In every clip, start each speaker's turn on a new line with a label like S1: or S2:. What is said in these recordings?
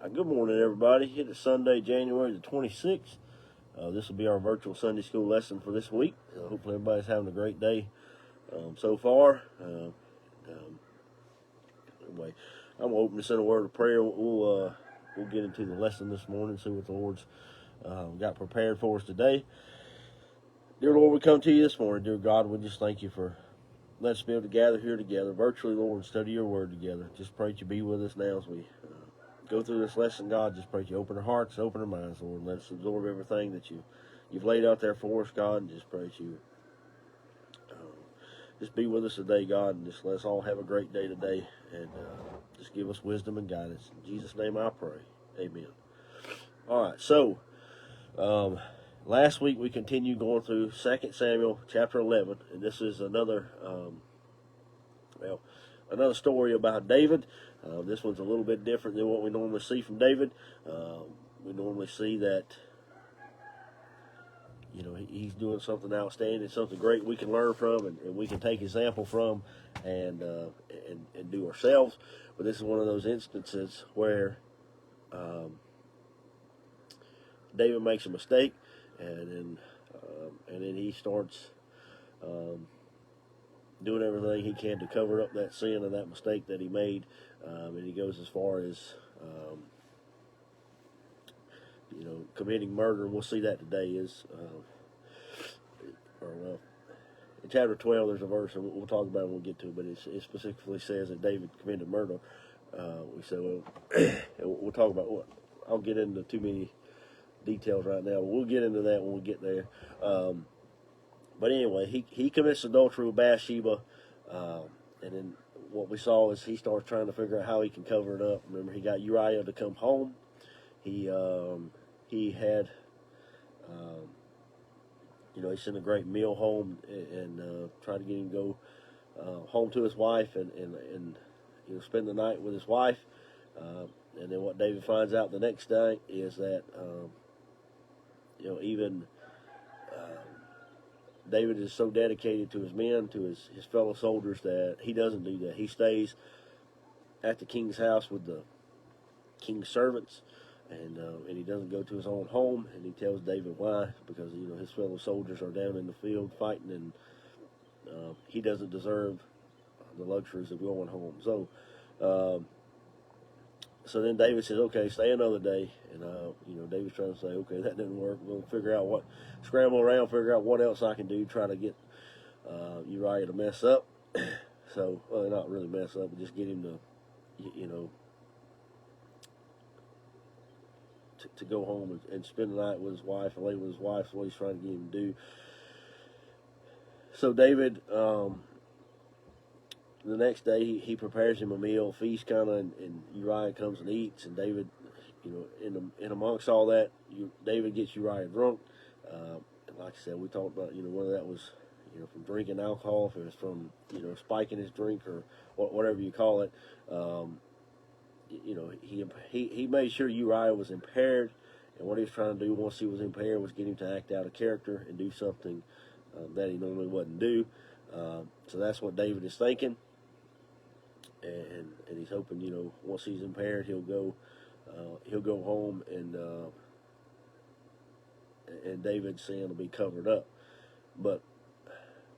S1: Good morning, everybody. It is Sunday, January the 26th. This will be our virtual Sunday school lesson for this week. Hopefully, everybody's having a great day so far. Anyway, I'm going to open this in a word of prayer. We'll get into the lesson this morning, see what the Lord's got prepared for us today. Dear Lord, we come to you this morning. Dear God, we just thank you for letting us be able to gather here together, virtually, Lord, and study your word together. Just pray that you be with us now as we go through this lesson, God. Just pray that you open our hearts, open our minds, Lord, and let us absorb everything that you've laid out there for us, God, and just pray that you just be with us today, God, and just let us all have a great day today, and just give us wisdom and guidance. In Jesus' name I pray. Amen. All right, so last week we continued going through 2 Samuel chapter 11, and this is another story about David. This one's a little bit different than what we normally see from David. We normally see that, he's doing something outstanding, something great we can learn from, and we can take example from, and do ourselves. But this is one of those instances where David makes a mistake, and then he starts doing everything he can to cover up that sin and that mistake that he made, and he goes as far as committing murder. And we'll see that today is in chapter 12 there's a verse, and we'll talk about it when we get to it, but it specifically says that David committed murder. We said, we'll talk about what. I'll get into too many details right now. We'll get into that when we get there. But anyway, he commits adultery with Bathsheba, and then what we saw is he starts trying to figure out how he can cover it up. Remember, he got Uriah to come home. He had, he sent a great meal home and tried to get him to go home to his wife and spend the night with his wife. And then what David finds out the next day is that, even David is so dedicated to his men, to his fellow soldiers, that he doesn't do that. He stays at the king's house with the king's servants, and he doesn't go to his own home. And he tells David why, because his fellow soldiers are down in the field fighting, and he doesn't deserve the luxuries of going home. So then David says, okay, stay another day. And, David's trying to say, okay, that didn't work. We'll scramble around, figure out what else I can do, try to get Uriah to mess up. So, well, not really mess up, but just get him to go home and spend the night with his wife and lay with his wife. Is what he's trying to get him to do. So David, the next day, he prepares him a meal, feast kind of, and Uriah comes and eats. And David, in amongst all that, David gets Uriah drunk. And like I said, we talked about, whether that was, from drinking alcohol, if it was from, spiking his drink or whatever you call it. He made sure Uriah was impaired. And what he was trying to do once he was impaired was get him to act out of character and do something that he normally wouldn't do. So that's what David is thinking. And he's hoping, once he's impaired, he'll go home and David's sin will be covered up. But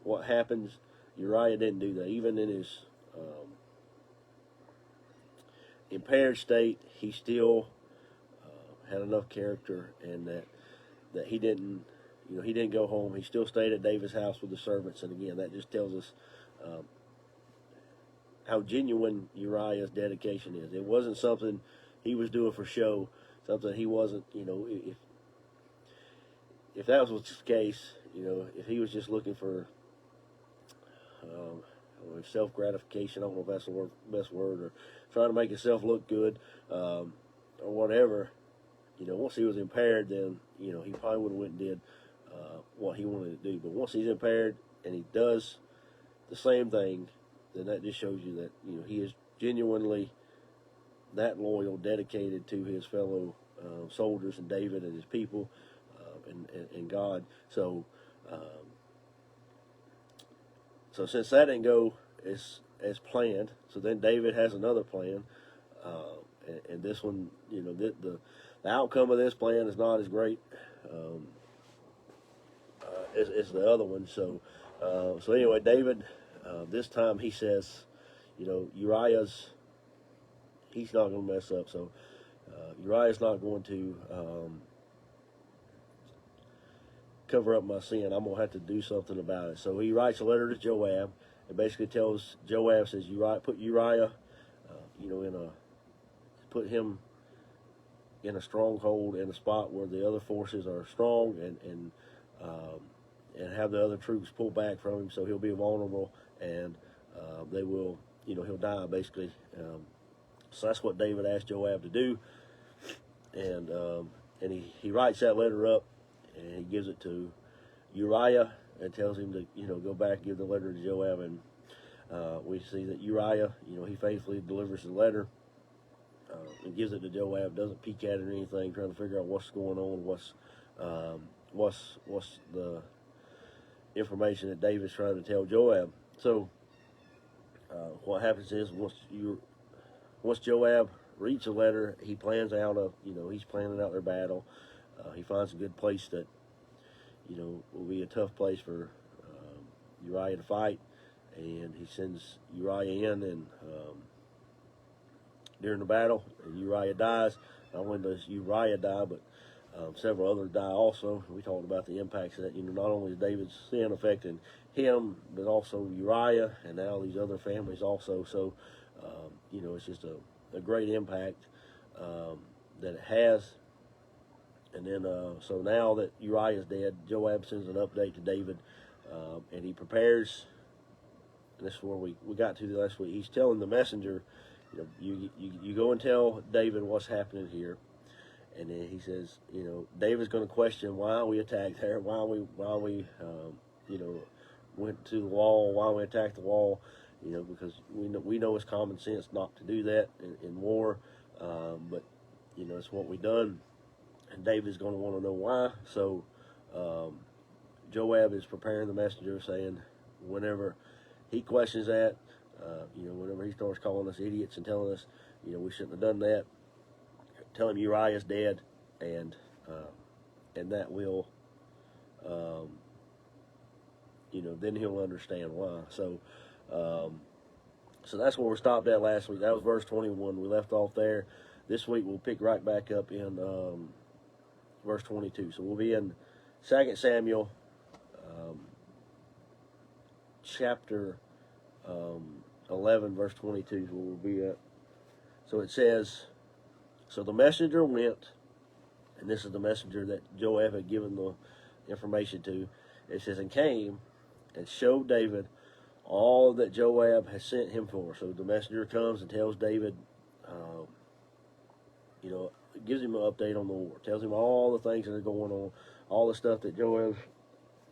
S1: what happens? Uriah didn't do that. Even in his impaired state, he still had enough character, and that he didn't, he didn't go home. He still stayed at David's house with the servants. And again, that just tells us how genuine Uriah's dedication is. It wasn't something he was doing for show, something he wasn't, if that was the case, if he was just looking for self-gratification, I don't know if that's the best word, or trying to make himself look good, or whatever, once he was impaired, then, he probably would have went and did what he wanted to do. But once he's impaired and he does the same thing, then that just shows you that, he is genuinely that loyal, dedicated to his fellow soldiers and David and his people and God. So since that didn't go as planned, so then David has another plan. and this one, the outcome of this plan is not as great as the other one. So anyway, David, this time he says, Uriah's, he's not going to mess up. So Uriah's not going to cover up my sin. I'm going to have to do something about it. So he writes a letter to Joab and basically tells Joab, says, put Uriah, put him in a stronghold, in a spot where the other forces are strong, and have the other troops pull back from him, so he'll be vulnerable, and they will, he'll die basically. So that's what David asked Joab to do, and he writes that letter up, and he gives it to Uriah and tells him to go back and give the letter to Joab, and we see that Uriah, he faithfully delivers the letter and gives it to Joab. Doesn't peek at it or anything, trying to figure out what's going on, what's the information that David's trying to tell Joab. So what happens is once Joab reads the letter, he plans out he's planning out their battle. He finds a good place that will be a tough place for Uriah to fight, and he sends Uriah in, and during the battle, and Uriah dies. Not only does Uriah die, but several others die also. We talked about the impacts of that. Not only is David's sin affecting him, but also Uriah, and now these other families also. So, it's just a great impact that it has. And then, so now that Uriah is dead, Joab sends an update to David, and he prepares. And this is where we got to last week. He's telling the messenger, you go and tell David what's happening here. And then he says, David's going to question why we attacked there, why we went to the wall, why we attacked the wall, because we know it's common sense not to do that in war, but it's what we done, and David's going to want to know why. So Joab is preparing the messenger, saying whenever he questions that, whenever he starts calling us idiots and telling us, we shouldn't have done that, tell him Uriah's dead, and that will, then he'll understand why. So that's where we stopped at last week. That was verse 21. We left off there. This week we'll pick right back up in verse 22. So we'll be in 2 Samuel chapter 11, verse 22 is where we'll be at. So it says, so the messenger went, and this is the messenger that Joab had given the information to. It says, and came and showed David all that Joab has sent him for. So the messenger comes and tells David, gives him an update on the war, tells him all the things that are going on, all the stuff that Joab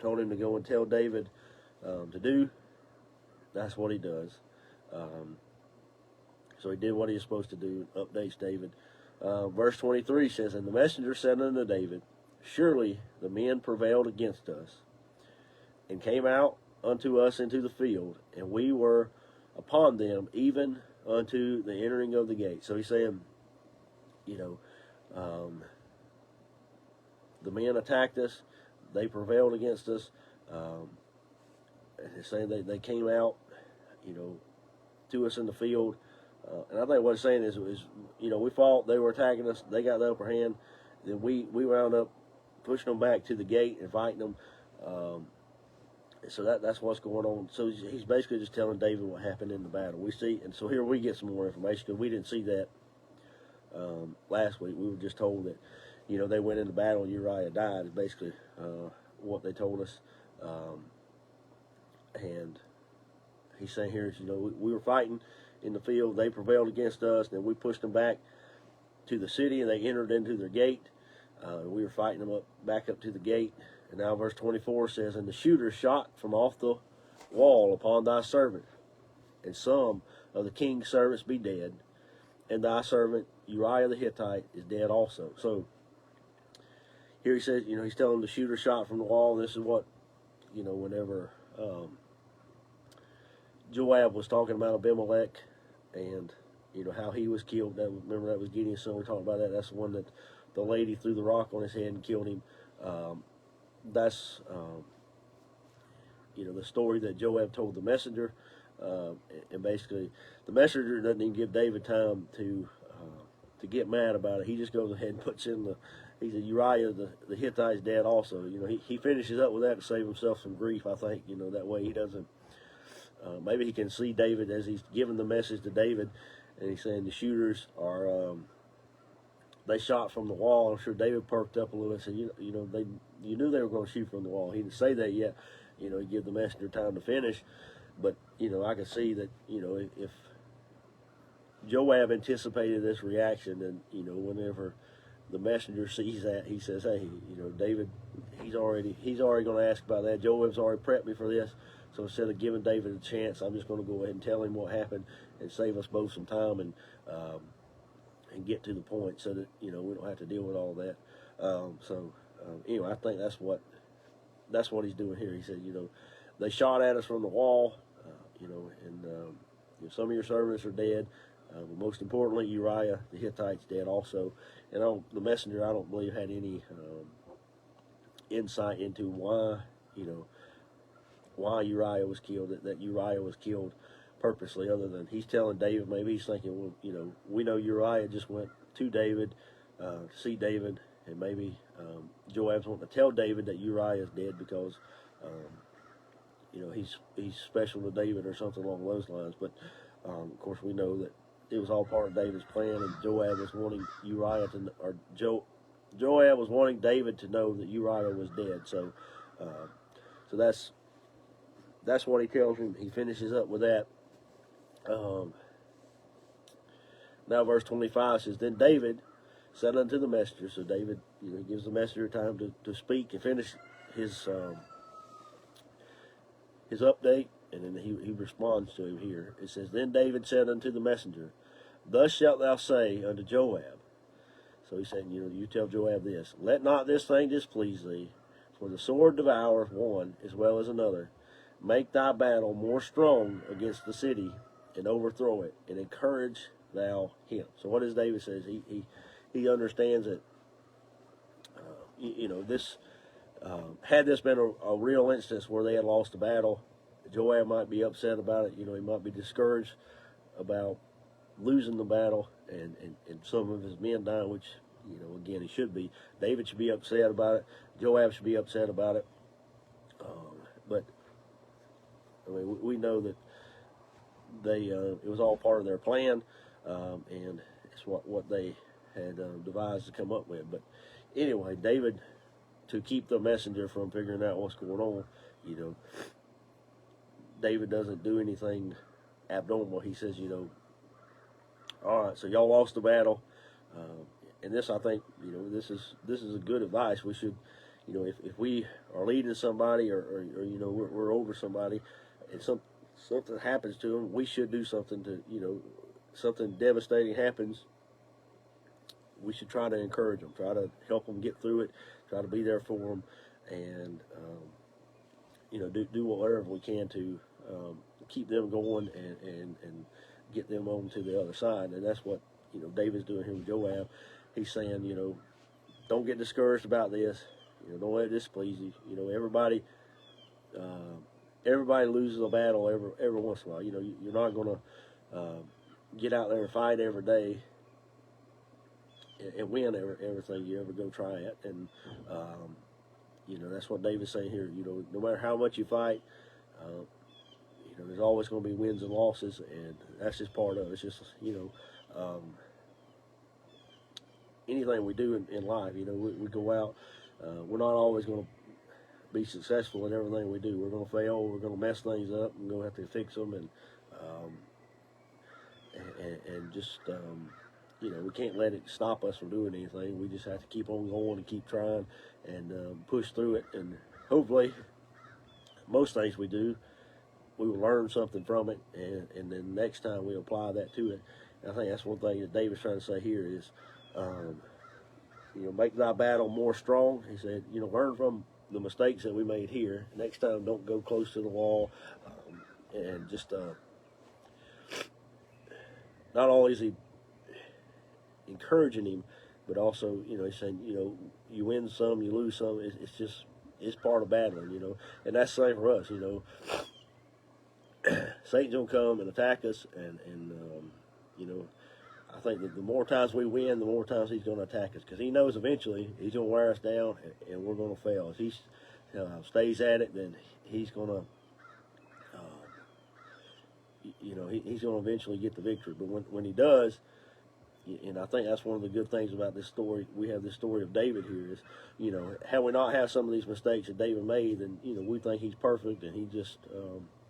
S1: told him to go and tell David to do. That's what he does. So he did what he was supposed to do, updates David. Verse 23 says, and the messenger said unto David, surely the men prevailed against us, and came out unto us into the field, and we were upon them, even unto the entering of the gate. So he's saying, the men attacked us, they prevailed against us, and he's saying they came out, to us in the field. And I think what it's saying is, we fought, they were attacking us, they got the upper hand, then we wound up pushing them back to the gate and fighting them. So that's what's going on. So he's basically just telling David what happened in the battle. We see, and so here we get some more information, because we didn't see that last week. We were just told that, they went into battle and Uriah died, is basically what they told us. And he's saying here, we were fighting in the field, they prevailed against us, then we pushed them back to the city, and they entered into their gate. We were fighting them back up to the gate. And now verse 24 says, and the shooter shot from off the wall upon thy servant, and some of the king's servants be dead, and thy servant Uriah the Hittite is dead also. So here he says, he's telling the shooter shot from the wall. This is what, whenever Joab was talking about Abimelech, and you know, how he was killed. Remember that was Gideon's son. We talked about that. That's the one that the lady threw the rock on his head and killed him. That's you know, the story that Joab told the messenger, and basically the messenger doesn't even give David time to get mad about it. He just goes ahead and puts in he said Uriah the Hittite's dead also. You know, he finishes up with that to save himself some grief, I think. You know, that way he doesn't, maybe he can see David as he's giving the message to David, and he's saying the shooters are, they shot from the wall. I'm sure David perked up a little and said, you know, you knew they were going to shoot from the wall. He didn't say that yet. You know, he give the messenger time to finish. But, you know, I can see that, you know, if Joab anticipated this reaction, and, you know, whenever the messenger sees that, he says, hey, you know, David, he's already going to ask about that. Joab's already prepped me for this. So instead of giving David a chance, I'm just going to go ahead and tell him what happened and save us both some time and get to the point so that, you know, we don't have to deal with all that. Anyway, I think that's what he's doing here. He said, you know, they shot at us from the wall, you know, and you know, some of your servants are dead. But most importantly, Uriah the Hittite's dead also. And the messenger, I don't believe, had any insight into why, you know, why Uriah was killed, that Uriah was killed purposely, other than he's telling David. Maybe he's thinking, well, you know, we know Uriah just went to David to see David, and maybe Joab's wanting to tell David that Uriah is dead because, you know, he's special to David or something along those lines. But of course, we know that it was all part of David's plan, and Joab was wanting Joab was wanting David to know that Uriah was dead. So, so that's what he tells him. He finishes up with that. Now verse 25 says, then David said unto the messenger. So David, you know, gives the messenger time to speak and finish his update, and then he responds to him here. It says, then David said unto the messenger, thus shalt thou say unto Joab. So he's saying, you know, you tell Joab this, let not this thing displease thee, for the sword devoureth one as well as another. Make thy battle more strong against the city, and overthrow it, and encourage thou him. So what does David says? He understands that, you know, this, had this been a real instance where they had lost the battle, Joab might be upset about it. You know, he might be discouraged about losing the battle and some of his men dying, which, you know, again, he should be. David should be upset about it. Joab should be upset about it. But I mean, we know that it was all part of their plan, and it's what they had devised to come up with. But anyway, David, to keep the messenger from figuring out what's going on, you know, David doesn't do anything abnormal. He says, you know, all right, so y'all lost the battle, and this, I think, you know, this is a good advice. We should, you know, if we are leading somebody or you know, we're over somebody, and something happens to them, we should do something to, you know, something devastating happens, we should try to encourage them, try to help them get through it, try to be there for them, and you know, do whatever we can to keep them going and get them on to the other side. And that's what, you know, David's doing here with Joab. He's saying, you know, don't get discouraged about this. You know, don't let it displease you. You know, everybody loses a battle every once in a while. You know, you're not going to get out there and fight every day and win everything you ever go try it. And you know, that's what David's saying here. You know, no matter how much you fight, you know, there's always going to be wins and losses, and that's just part of it. It's just, you know, anything we do in life, you know, we go out, we're not always going to be successful in everything we do. We're going to fail, we're going to mess things up, and we're going to have to fix them, and just, you know, we can't let it stop us from doing anything. We just have to keep on going and keep trying and push through it, and hopefully most things we do, we will learn something from it, and then next time we apply that to it. And I think that's one thing that David's trying to say here is, you know, make thy battle more strong. He said, you know, learn from the mistakes that we made here. Next time, don't go close to the wall, and just not only is he encouraging him, but also, he's saying, you win some, you lose some. It's just, it's part of battling, and that's the same for us, Satan's gonna come and attack us, and you know, I think that the more times we win, the more times he's gonna attack us, because he knows eventually he's gonna wear us down, and we're gonna fail. If he stays at it, then he's gonna, he's gonna eventually get the victory. But when he does, and I think that's one of the good things about this story. We have this story of David here is, had we not had some of these mistakes that David made, then, we think he's perfect and he just,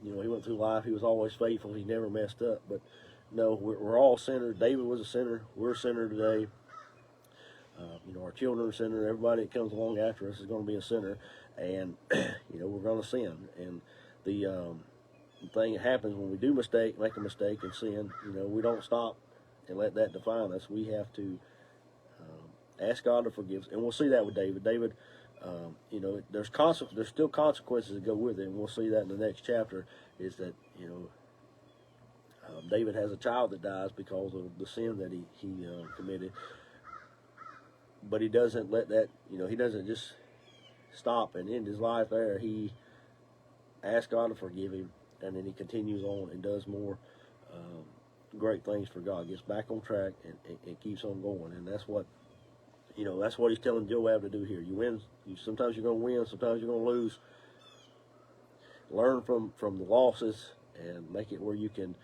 S1: he went through life. He was always faithful. He never messed up. But no, we're all sinners. David was a sinner. We're a sinner today. Our children are sinners. Everybody that comes along after us is going to be a sinner. And, we're going to sin. And the thing that happens when we do make a mistake and sin, we don't stop and let that define us. We have to ask God to forgive us, and we'll see that with David. David, there's still consequences that go with it, and we'll see that in the next chapter. Is that David has a child that dies because of the sin that he committed, but he doesn't let that. He doesn't just stop and end his life there. He asks God to forgive him, and then he continues on and does more great things for God, gets back on track and keeps on going. And that's what he's telling Joab to do here. You win. Sometimes you're going to win, sometimes you're going to lose. Learn from the losses and make it where you can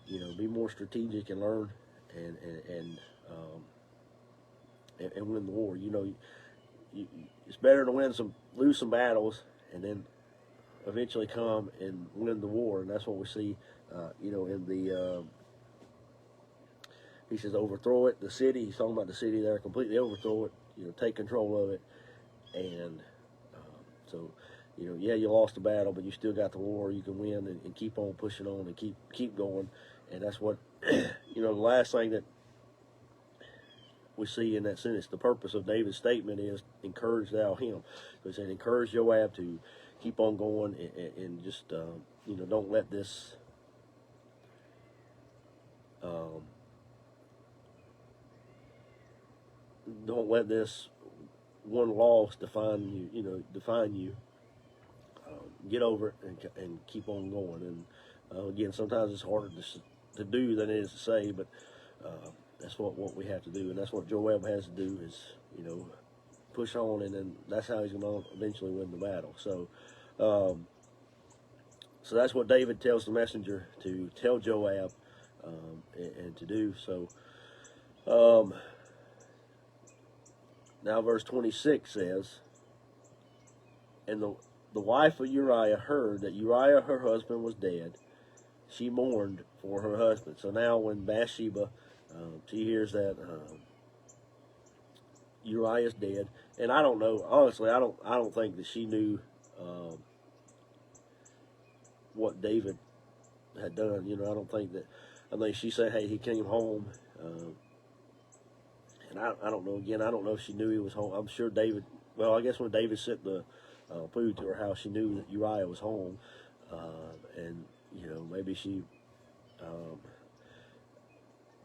S1: be more strategic and learn and win the war. It's better to lose some battles and then eventually come and win the war. And that's what we see in the he says overthrow it, the city. He's talking about the city there, completely overthrow it, take control of it. And so, you lost the battle, but you still got the war. You can win and keep on pushing on and keep going. And that's what, the last thing that we see in that sentence, the purpose of David's statement is encourage thou him. So he said, encourage Joab to keep on going and just, don't let this, don't let this one loss define you. Get over it and keep on going. And again, sometimes it's harder to do than it is to say, but that's what we have to do, and that's what Joab has to do is push on, and then that's how he's going to eventually win the battle. So, so that's what David tells the messenger to tell Joab and to do. So. Now verse 26 says, and the wife of Uriah heard that Uriah her husband was dead. She mourned for her husband. So now when Bathsheba, she hears that Uriah's dead, and I don't know, honestly, I don't think that she knew what David had done. I think she said, hey, he came home. And I don't know, again, I don't know if she knew he was home. I'm sure David, well, I guess when David sent the food to her house, she knew that Uriah was home. And, maybe she,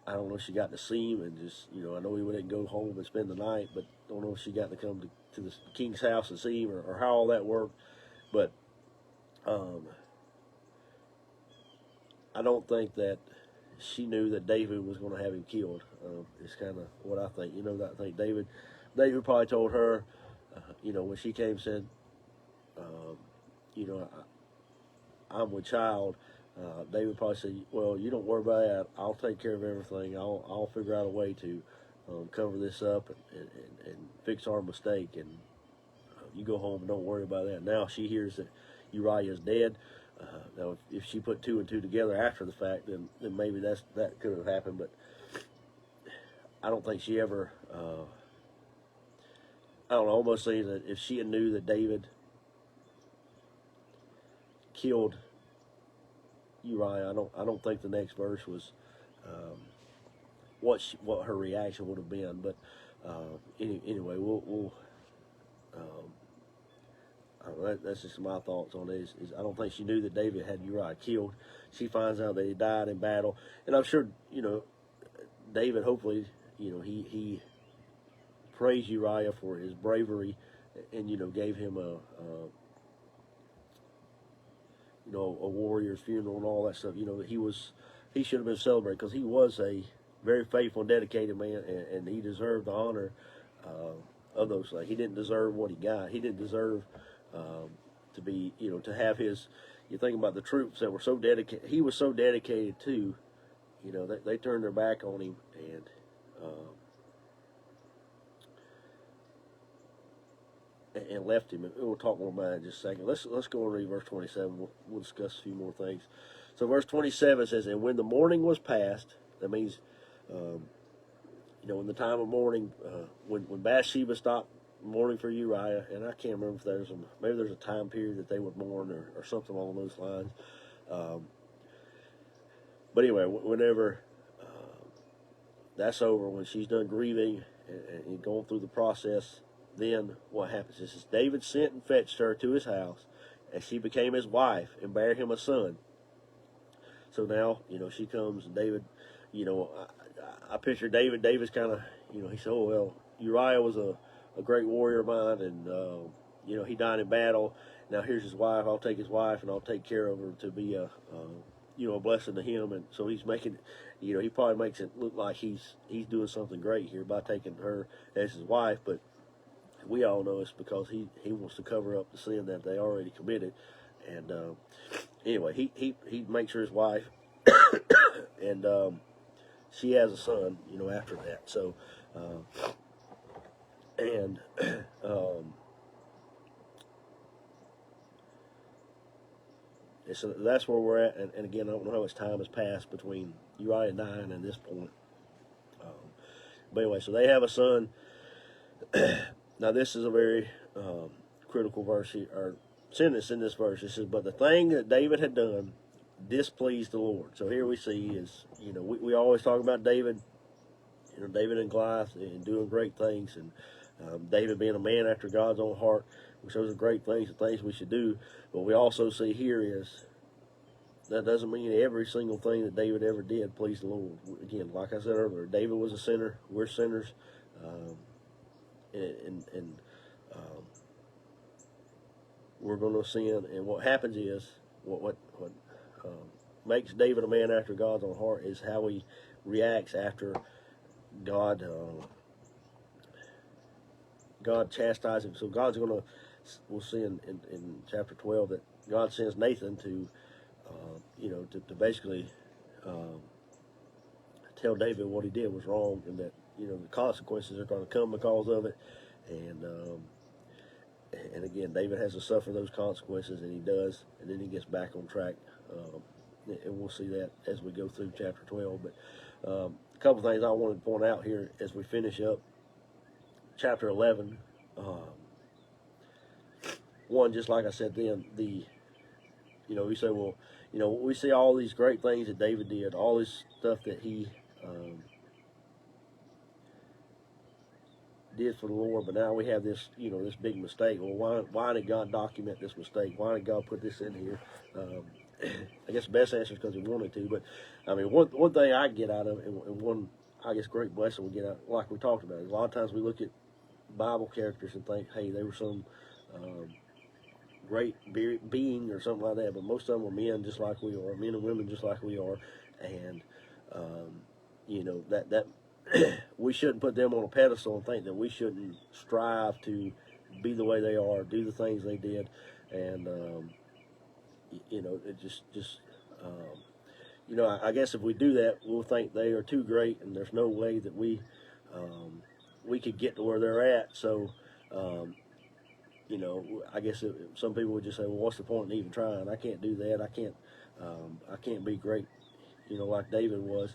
S1: I don't know if she got to see him and just, I know he wouldn't go home and spend the night, but I don't know if she got to come to the king's house and see him or how all that worked. But I don't think that she knew that David was going to have him killed. It's kind of what I think. I think David probably told her, when she came and said, I'm with child. David probably said, well, you don't worry about that. I'll take care of everything. I'll figure out a way to cover this up and fix our mistake. And you go home and don't worry about that. Now she hears that Uriah is dead. Now, if she put two and two together after the fact, then maybe that could have happened. But I don't think she ever. I don't know. Almost say that if she had knew that David killed Uriah, I don't think the next verse was what her reaction would have been. But anyway, we'll that's just my thoughts on this. Is I don't think she knew that David had Uriah killed. She finds out that he died in battle, and I'm sure David, hopefully, he praised Uriah for his bravery, and gave him a warrior's funeral and all that stuff. He should have been celebrated because he was a very faithful and dedicated man, and he deserved the honor of those things. He didn't deserve what he got. He didn't deserve to be, to have his. You think about the troops that were so dedicated. He was so dedicated to, they turned their back on him, and left him. And we'll talk more about it in just a second. Let's go and read verse 27. We'll discuss a few more things. So verse 27 says, "And when the morning was past," that means, in the time of mourning, when Bathsheba stopped mourning for Uriah, and I can't remember if maybe there's a time period that they would mourn or something along those lines. But anyway, whenever that's over, when she's done grieving and going through the process, then what happens? This is David sent and fetched her to his house, and she became his wife and bare him a son. So now, she comes, and David, I picture David. David's kind of, he said, "Oh, well, Uriah was a great warrior of mine, and, he died in battle. Now here's his wife. I'll take his wife, and I'll take care of her to be a blessing to him." And so he's making, he probably makes it look like he's doing something great here by taking her as his wife, but we all know it's because he wants to cover up the sin that they already committed. And anyway, he makes her his wife, and she has a son, after that. So, and so that's where we're at. And again, I don't know how much time has passed between Uriah dying and this point. But anyway, so they have a son. Now, this is a very critical verse here, or sentence in this verse. It says, "But the thing that David had done displeased the Lord." So here we see is, we always talk about David, David and Goliath and doing great things, and David being a man after God's own heart, which those are great things, the things we should do. But we also see here is that doesn't mean every single thing that David ever did pleased the Lord. Again, like I said earlier, David was a sinner. We're sinners. And we're going to sin, and what happens is what makes David a man after God's own heart is how he reacts after God chastises him. So God's going to, we'll see in chapter 12 that God sends Nathan to to basically tell David what he did was wrong, and that the consequences are going to come because of it. And again, David has to suffer those consequences, and he does, and then he gets back on track. And we'll see that as we go through chapter 12. But a couple things I wanted to point out here as we finish up chapter 11. One, just like I said then, we say, well, we see all these great things that David did, all this stuff that he did for the Lord, but now we have this, this big mistake. Well, why did God document this mistake? Why did God put this in here? I guess the best answer is because he wanted to, but I mean, one thing I get out of it, and one, I guess, great blessing we get out, like we talked about, is a lot of times we look at Bible characters and think, hey, they were some great being or something like that, but most of them were men just like we are, men and women just like we are, and that we shouldn't put them on a pedestal and think that we shouldn't strive to be the way they are, do the things they did, and it just I guess if we do that, we'll think they are too great, and there's no way that we could get to where they're at. So I guess some people would just say, well, what's the point in even trying? I can't do that. I can't be great, like David was.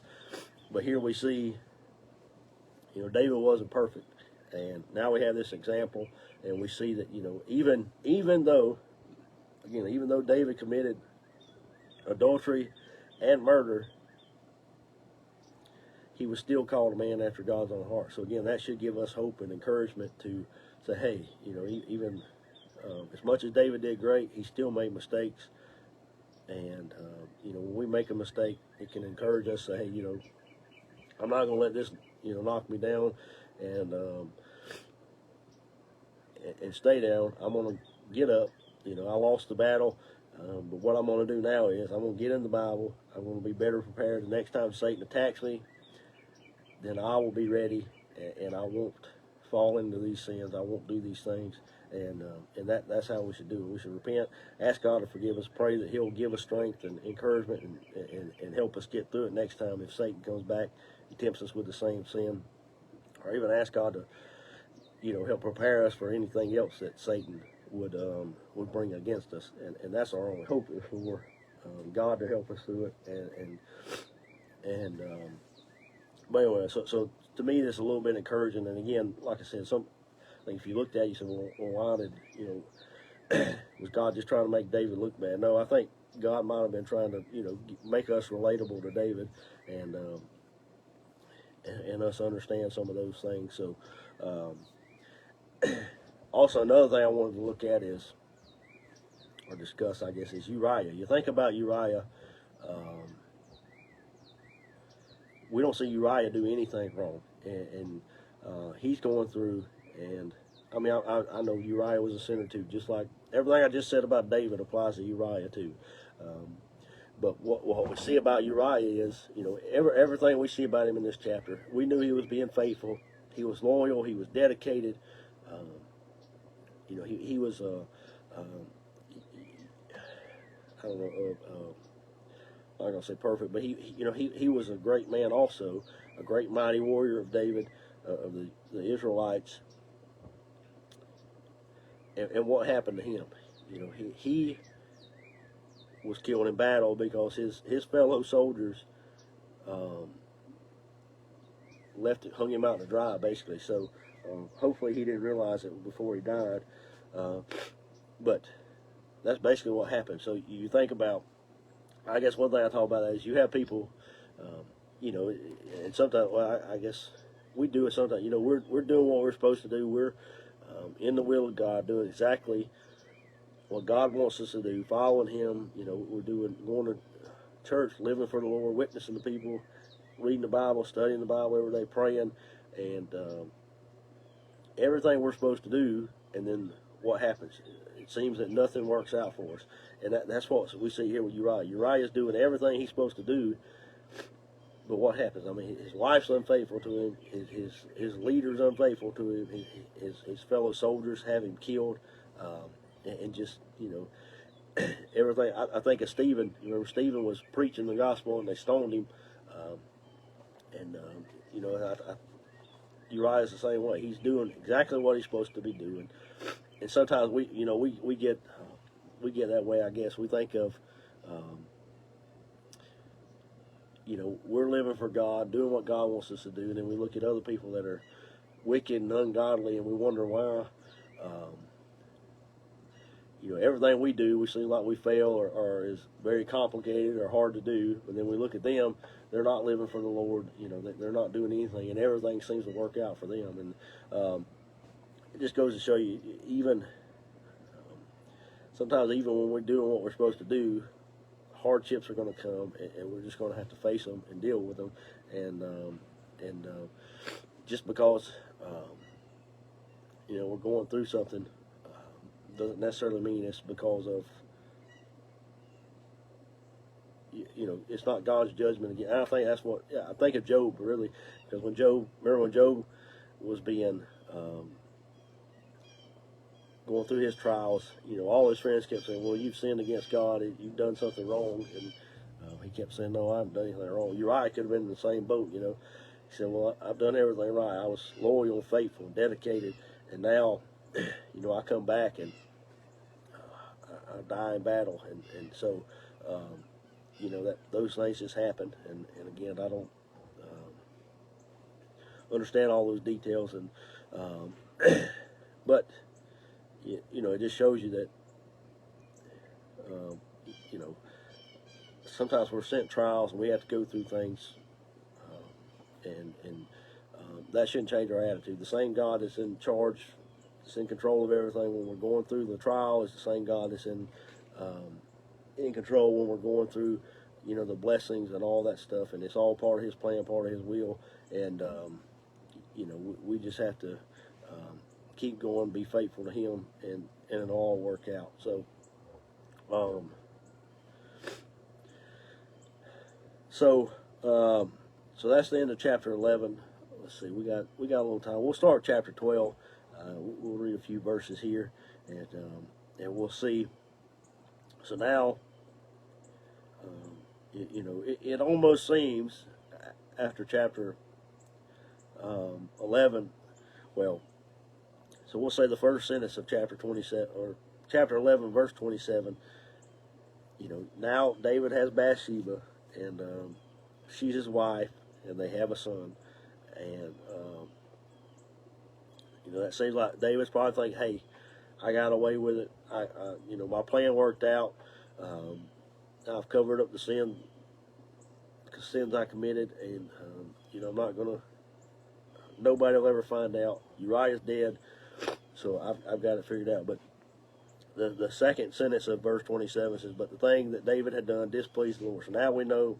S1: But here we see, David wasn't perfect, and now we have this example, and we see that, even though David committed adultery and murder, he was still called a man after God's own heart. So again, that should give us hope and encouragement to say, hey, even as much as David did great, he still made mistakes, and when we make a mistake, it can encourage us to say, hey, I'm not going to let this, knock me down and stay down. I'm going to get up. I lost the battle, but what I'm going to do now is I'm going to get in the Bible. I'm going to be better prepared. The next time Satan attacks me, then I will be ready, and I won't fall into these sins. I won't do these things, and that's how we should do it. We should repent, ask God to forgive us, pray that He'll give us strength and encouragement, and help us get through it next time. If Satan comes back, he tempts us with the same sin, or even ask God to, help prepare us for anything else that Satan would bring against us, and that's our only hope is for God to help us through it, but anyway, so to me, this is a little bit encouraging. And again, like I said, if you looked at it, you said, well, why did, was God just trying to make David look bad? No, I think God might have been trying to, make us relatable to David and us understand some of those things. So, also another thing I wanted to look at is, or discuss, I guess, is Uriah. You think about Uriah. We don't see Uriah do anything wrong, and he's going through, and I mean, I know Uriah was a sinner too, just like everything I just said about David applies to Uriah too. But what we see about Uriah is, everything we see about him in this chapter, we knew he was being faithful, he was loyal, he was dedicated, he was I don't know. I'm not gonna say perfect, but he was a great man also, a great mighty warrior of David, of the Israelites. And what happened to him? He was killed in battle because his fellow soldiers hung him out to dry, basically. So hopefully he didn't realize it before he died. But that's basically what happened. So you think about, I guess one thing I talk about is you have people, and sometimes, well, I guess we do it sometimes. We're doing what we're supposed to do. We're in the will of God, doing exactly what God wants us to do, following Him. We're going to church, living for the Lord, witnessing to people, reading the Bible, studying the Bible every day, praying, and everything we're supposed to do. And then what happens? It seems that nothing works out for us. And that's what we see here with Uriah. Uriah is doing everything he's supposed to do, but what happens? I mean, his wife's unfaithful to him. His leader's unfaithful to him. His fellow soldiers have him killed, and just everything. I think of Stephen. Remember, Stephen was preaching the gospel, and they stoned him. Uriah's the same way. He's doing exactly what he's supposed to be doing, and sometimes we get that way. I guess we think of, we're living for God, doing what God wants us to do, and then we look at other people that are wicked and ungodly, and we wonder why. Everything we do, we seem like we fail or is very complicated or hard to do. But then we look at them; they're not living for the Lord. They're not doing anything, and everything seems to work out for them. And it just goes to show you, even sometimes, even when we're doing what we're supposed to do, hardships are going to come, and we're just going to have to face them and deal with them. And just because we're going through something doesn't necessarily mean it's because of it's not God's judgment again. I think that's what I think of Job, really, because when Job was being going through his trials, all his friends kept saying, well, you've sinned against God, you've done something wrong, and he kept saying, no, I haven't done anything wrong. Uriah could have been in the same boat. He said, well, I've done everything right. I was loyal and faithful and dedicated, and now I come back and I die in battle, and so that those things just happen, and again, I don't understand all those details, and but it just shows you that sometimes we're sent trials and we have to go through things, and that shouldn't change our attitude. The same God that's in charge, that's in control of everything when we're going through the trial, is the same God that's in control when we're going through the blessings and all that stuff, and it's all part of His plan, part of His will, and we just have to keep going, be faithful to Him, and it'll all work out. So, so that's the end of chapter 11. Let's see, we got a little time. We'll start chapter 12. We'll read a few verses here, and we'll see. So now, it almost seems after chapter 11. Well, so we'll say the first sentence of chapter 27 or chapter 11, verse 27. Now David has Bathsheba, and she's his wife, and they have a son, and that seems like David's probably thinking, "Hey, I got away with it. My plan worked out. I've covered up the sins I committed, and I'm not gonna. Nobody will ever find out. Uriah's dead, so I've got it figured out." But the second sentence of verse 27 says, "But the thing that David had done displeased the Lord." So now we know,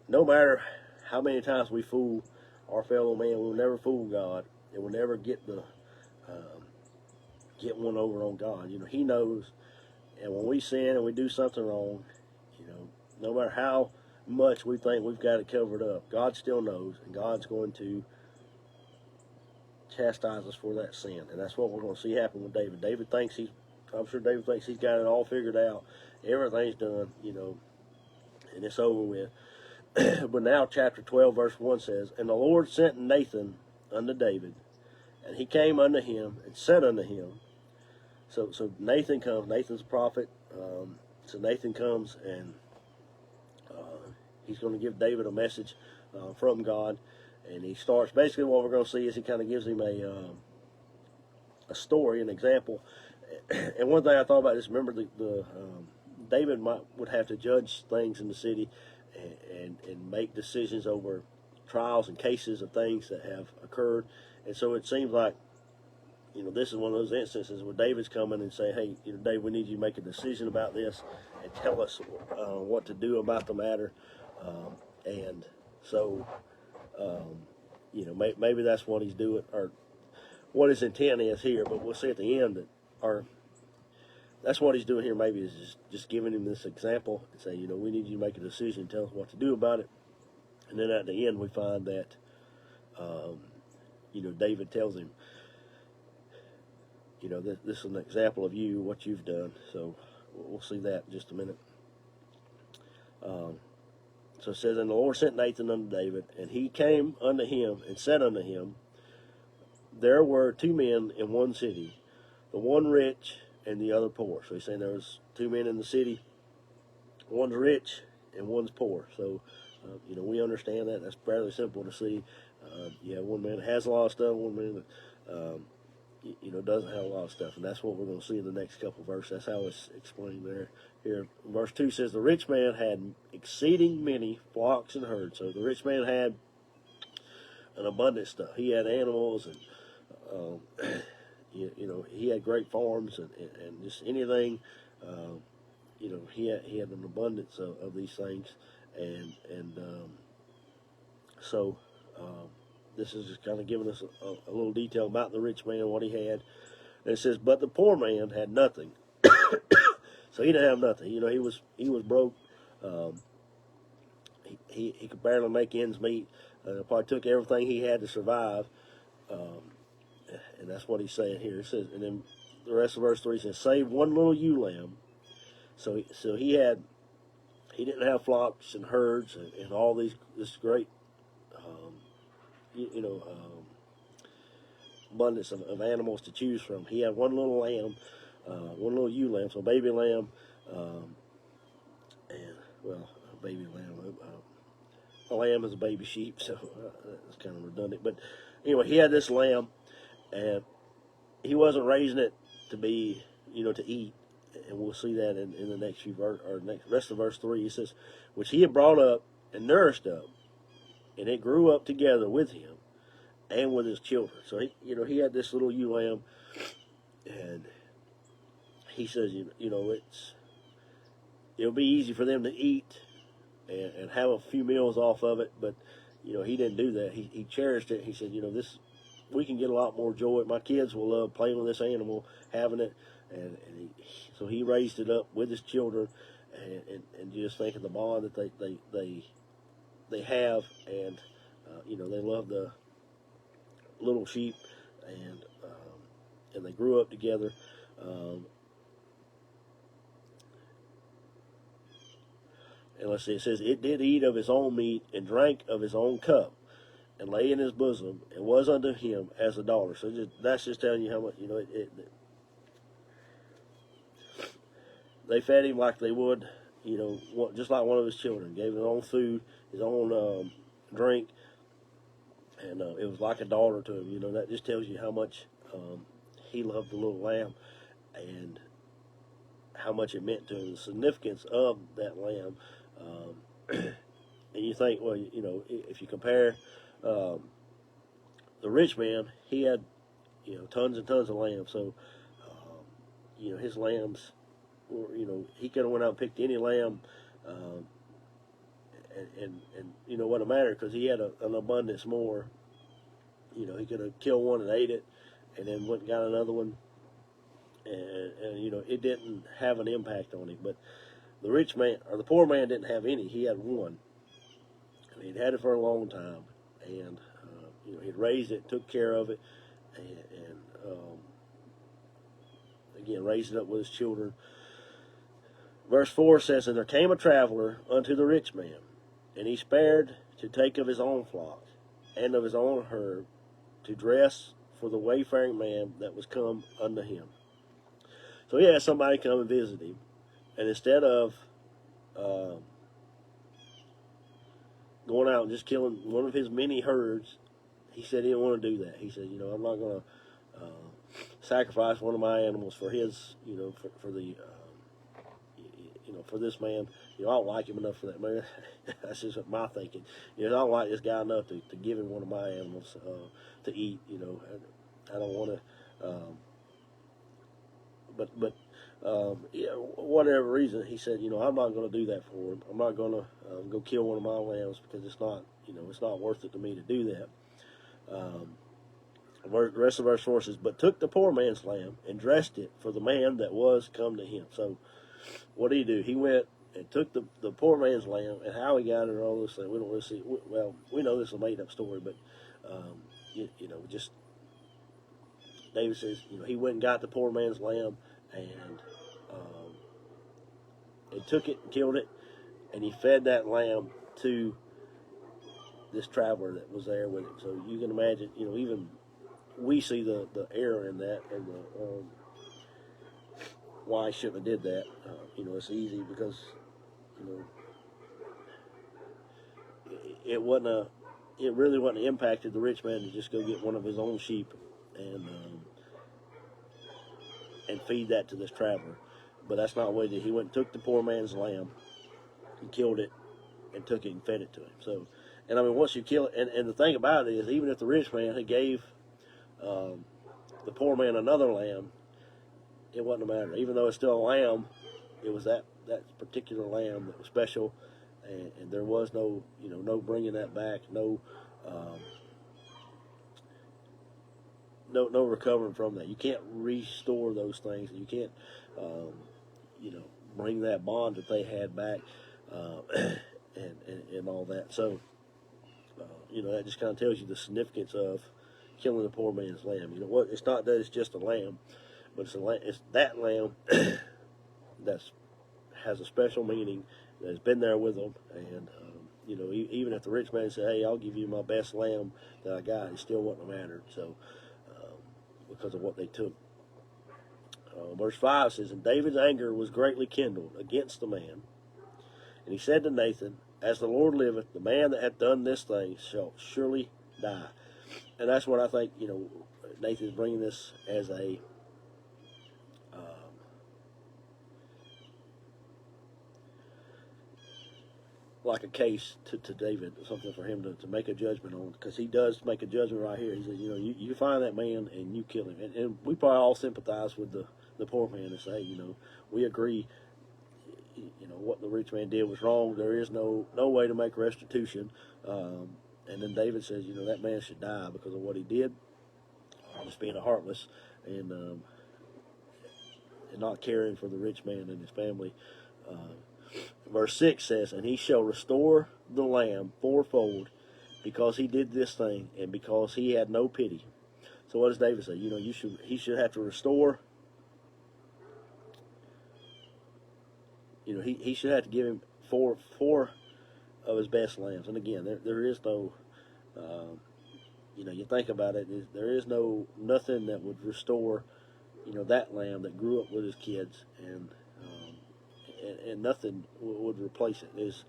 S1: no matter how many times we fool our fellow man, we'll never fool God, and we'll never get one over on God. He knows, and when we sin and we do something wrong, no matter how much we think we've got it covered up, God still knows, and God's going to chastise us for that sin, and that's what we're going to see happen with David. I'm sure David thinks he's got it all figured out. Everything's done, and it's over with. But now chapter 12, verse 1 says, "And the Lord sent Nathan unto David, and he came unto him and said unto him." So Nathan comes. Nathan's a prophet. So Nathan comes, and he's going to give David a message from God. And he starts, basically what we're going to see is he kind of gives him a story, an example. And one thing I thought about is, remember, David would have to judge things in the city and make decisions over trials and cases of things that have occurred. And so it seems like, this is one of those instances where David's coming and saying, "Hey, Dave, we need you to make a decision about this and tell us what to do about the matter." And so, maybe that's what he's doing, or what his intent is here. But we'll see at the end that's what he's doing here. Maybe is just giving him this example and say, we need you to make a decision and tell us what to do about it. And then at the end, we find that, David tells him, this is an example of what you've done. So we'll see that in just a minute. So it says, "And the Lord sent Nathan unto David, and he came unto him and said unto him, There were two men in one city, the one rich and the other poor." So he's saying there was two men in the city, one's rich and one's poor. So, we understand that. That's fairly simple to see. You have one man that has a lot of stuff, one man that, doesn't have a lot of stuff. And that's what we're going to see in the next couple of verses. That's how it's explained there. Here, verse 2 says, "The rich man had exceeding many flocks and herds." So the rich man had an abundant stuff. He had animals, and he had great farms, and just anything. He had an abundance of these things, and so this is just kind of giving us a little detail about the rich man, what he had. And it says, "But the poor man had nothing." So he didn't have nothing. He was broke. He could barely make ends meet. Probably took everything he had to survive. And that's what he's saying here. It says, and then the rest of verse 3 says, "Save one little ewe lamb." So he didn't have flocks and herds and all this great, abundance of animals to choose from. He had one little lamb, one little ewe lamb, so a baby lamb, a baby lamb. A lamb is a baby sheep, so that's kind of redundant. But anyway, he had this lamb, and he wasn't raising it to be, to eat. And we'll see that in the next few rest of verse 3. He says, "Which he had brought up and nourished up, and it grew up together with him and with his children." So he had this little ewe lamb, and he says, it'll be easy for them to eat and have a few meals off of it. But he didn't do that. He cherished it. He said, this, we can get a lot more joy. My kids will love playing with this animal, having it, so he raised it up with his children, and just thinking the bond that they have, and they love the little sheep, and they grew up together. And let's see, it says, it did eat of his own meat and drank of his own cup, and lay in his bosom, and was unto him as a daughter. So that's just telling you how much, they fed him like they would, just like one of his children. Gave him his own food, his own drink, and it was like a daughter to him. That just tells you how much he loved the little lamb, and how much it meant to him, the significance of that lamb. And you think, well, if you compare the rich man, he had, tons and tons of lambs. So, his lambs were, he could have went out and picked any lamb, and wouldn't matter, because he had an abundance more. He could have killed one and ate it, and then went and got another one, and it didn't have an impact on him. But the rich man, or the poor man, didn't have any. He had one, and he'd had it for a long time, and he'd raised it, took care of it, and again raised it up with his children. Verse 4 says, and there came a traveler unto the rich man, and he spared to take of his own flock and of his own herd, to dress for the wayfaring man that was come unto him. So he had somebody come and visit him, and instead of going out and just killing one of his many herds, he said he didn't want to do that. He said, I'm not going to sacrifice one of my animals for his, for the, for this man. I don't like him enough for that, man. That's just my thinking. I don't like this guy enough to give him one of my animals to eat. I don't want to. But whatever reason, he said, I'm not going to do that for him. I'm not going to go kill one of my lambs, because it's not, it's not worth it to me to do that. The rest of verse 4 says, but took the poor man's lamb and dressed it for the man that was come to him. So what did he do? He went and took the poor man's lamb, and how he got it and all this thing, we don't really see. Well, we know this is a made-up story, but, just David says, he went and got the poor man's lamb, and took it and killed it, and he fed that lamb to this traveler that was there with him. So you can imagine, even we see the error in that, and the why I shouldn't have did that. It's easy because, it really wasn't impacted the rich man to just go get one of his own sheep and feed that to this traveler. But that's not what he did. He went and took the poor man's lamb and killed it and took it and fed it to him. So, and I mean, once you kill it, and the thing about it is, even if the rich man had gave the poor man another lamb, it wasn't a matter. Even though it's still a lamb, it was that particular lamb that was special, and there was no, no bringing that back, no recovering from that. You can't restore those things. You can't, bring that bond that they had back, and all that. So, that just kind of tells you the significance of killing the poor man's lamb. What? It's not that it's just a lamb, but it's that lamb that has a special meaning, that has been there with them, and even if the rich man said, "Hey, I'll give you my best lamb that I got," it still wouldn't have mattered. So, because of what they took. Verse 5 says, and David's anger was greatly kindled against the man, and he said to Nathan, as the Lord liveth, the man that hath done this thing shall surely die. And that's what I think, Nathan's bringing this as a like a case to David, something for him to make a judgment on, because he does make a judgment right here. He says, you find that man and you kill him. And we probably all sympathize with the poor man and say, we agree, what the rich man did was wrong. There is no way to make restitution. And then David says, that man should die because of what he did, just being a heartless and not caring for the rich man and his family. Verse 6 says, and he shall restore the lamb fourfold because he did this thing and because he had no pity. So what does David say? He should have to restore. He should have to give him four of his best lambs. And again, there is no, you think about it, there is nothing that would restore, that lamb that grew up with his kids, and nothing would replace it. It's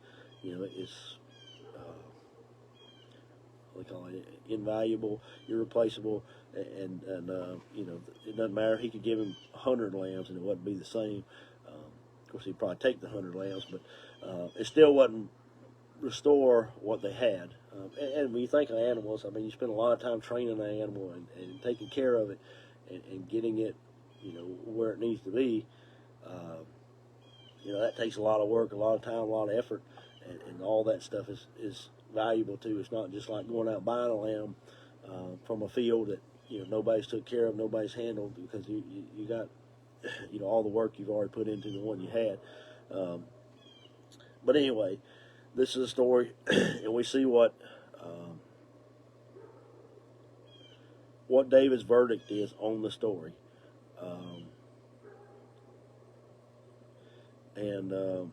S1: we call it invaluable, irreplaceable, and it doesn't matter. He could give him 100 lambs and it wouldn't be the same. Of course, he'd probably take the 100 lambs, but it still wouldn't restore what they had. And when you think of animals, I mean, you spend a lot of time training an animal and taking care of it and getting it, where it needs to be. That takes a lot of work, a lot of time, a lot of effort, and all that stuff is valuable too. It's not just like going out buying a lamb from a field that nobody's took care of, nobody's handled, because you got all the work you've already put into the one you had. But anyway, this is a story, and we see what David's verdict is on the story. And I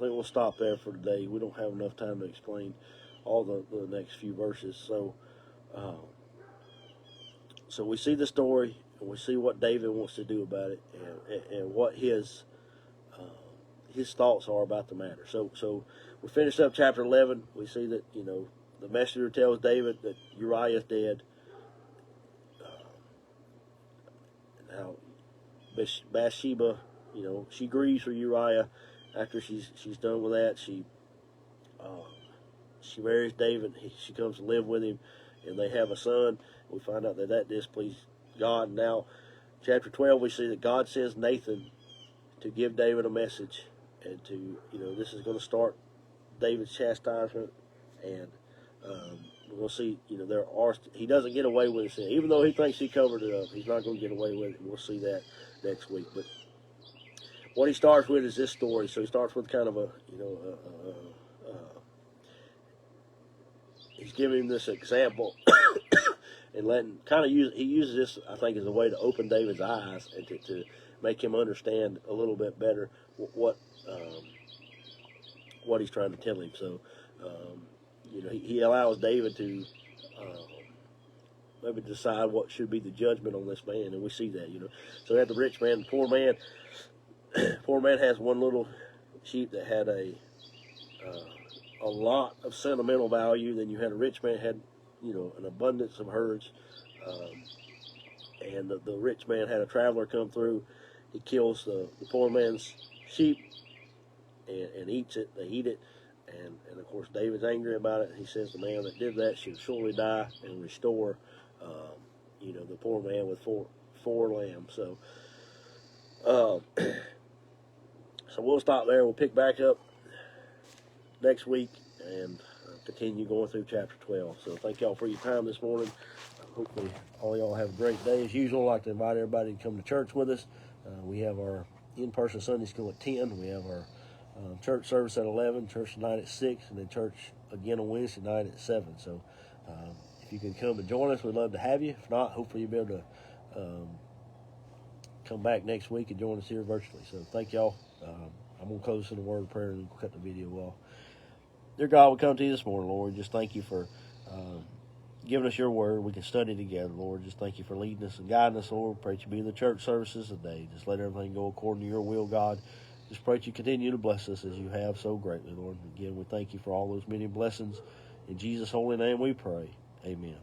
S1: think we'll stop there for today. We don't have enough time to explain all the next few verses. So we see the story, and we see what David wants to do about it, and what his thoughts are about the matter. So we finished up chapter 11. We see that the messenger tells David that Uriah is dead. Now Bathsheba, she grieves for Uriah after she's done with that. She marries David. She comes to live with him, and they have a son. We find out that displeased God. Now, chapter 12, we see that God sends Nathan to give David a message, and to this is going to start David's chastisement, and we're going to see he doesn't get away with his sin, even though he thinks he covered it up. He's not going to get away with it. We'll see that next week. But what he starts with is this story. So he starts with kind of he's giving him this example and he uses this, I think, as a way to open David's eyes and to make him understand a little bit better what he's trying to tell him. So he allows David to maybe decide what should be the judgment on this man, and we see that. So we have the rich man, the poor man. Poor man has one little sheep that had a lot of sentimental value. Then you had a rich man had an abundance of herds, and the rich man had a traveler come through. He kills the poor man's sheep and eats it. They eat it, and of course David's angry about it. He says the man that did that should surely die and restore the poor man with four lambs. So so we'll stop there. We'll pick back up next week and continue going through chapter 12. So thank y'all for your time this morning. Hopefully all y'all have a great day. As usual, I'd like to invite everybody to come to church with us. We have our in-person Sunday school at 10. We have our church service at 11, church tonight at 6, and then church again on Wednesday night at 7. So if you can come and join us, we'd love to have you. If not, hopefully you'll be able to come back next week and join us here virtually. So thank y'all. I'm going to close in a word of prayer and cut the video off. Dear God, we come to you this morning, Lord. Just thank you for giving us your word. We can study together, Lord. Just thank you for leading us and guiding us, Lord. Pray that you be in the church services today. Just let everything go according to your will, God. Just pray that you continue to bless us as you have so greatly, Lord. Again, we thank you for all those many blessings. In Jesus' holy name we pray. Amen.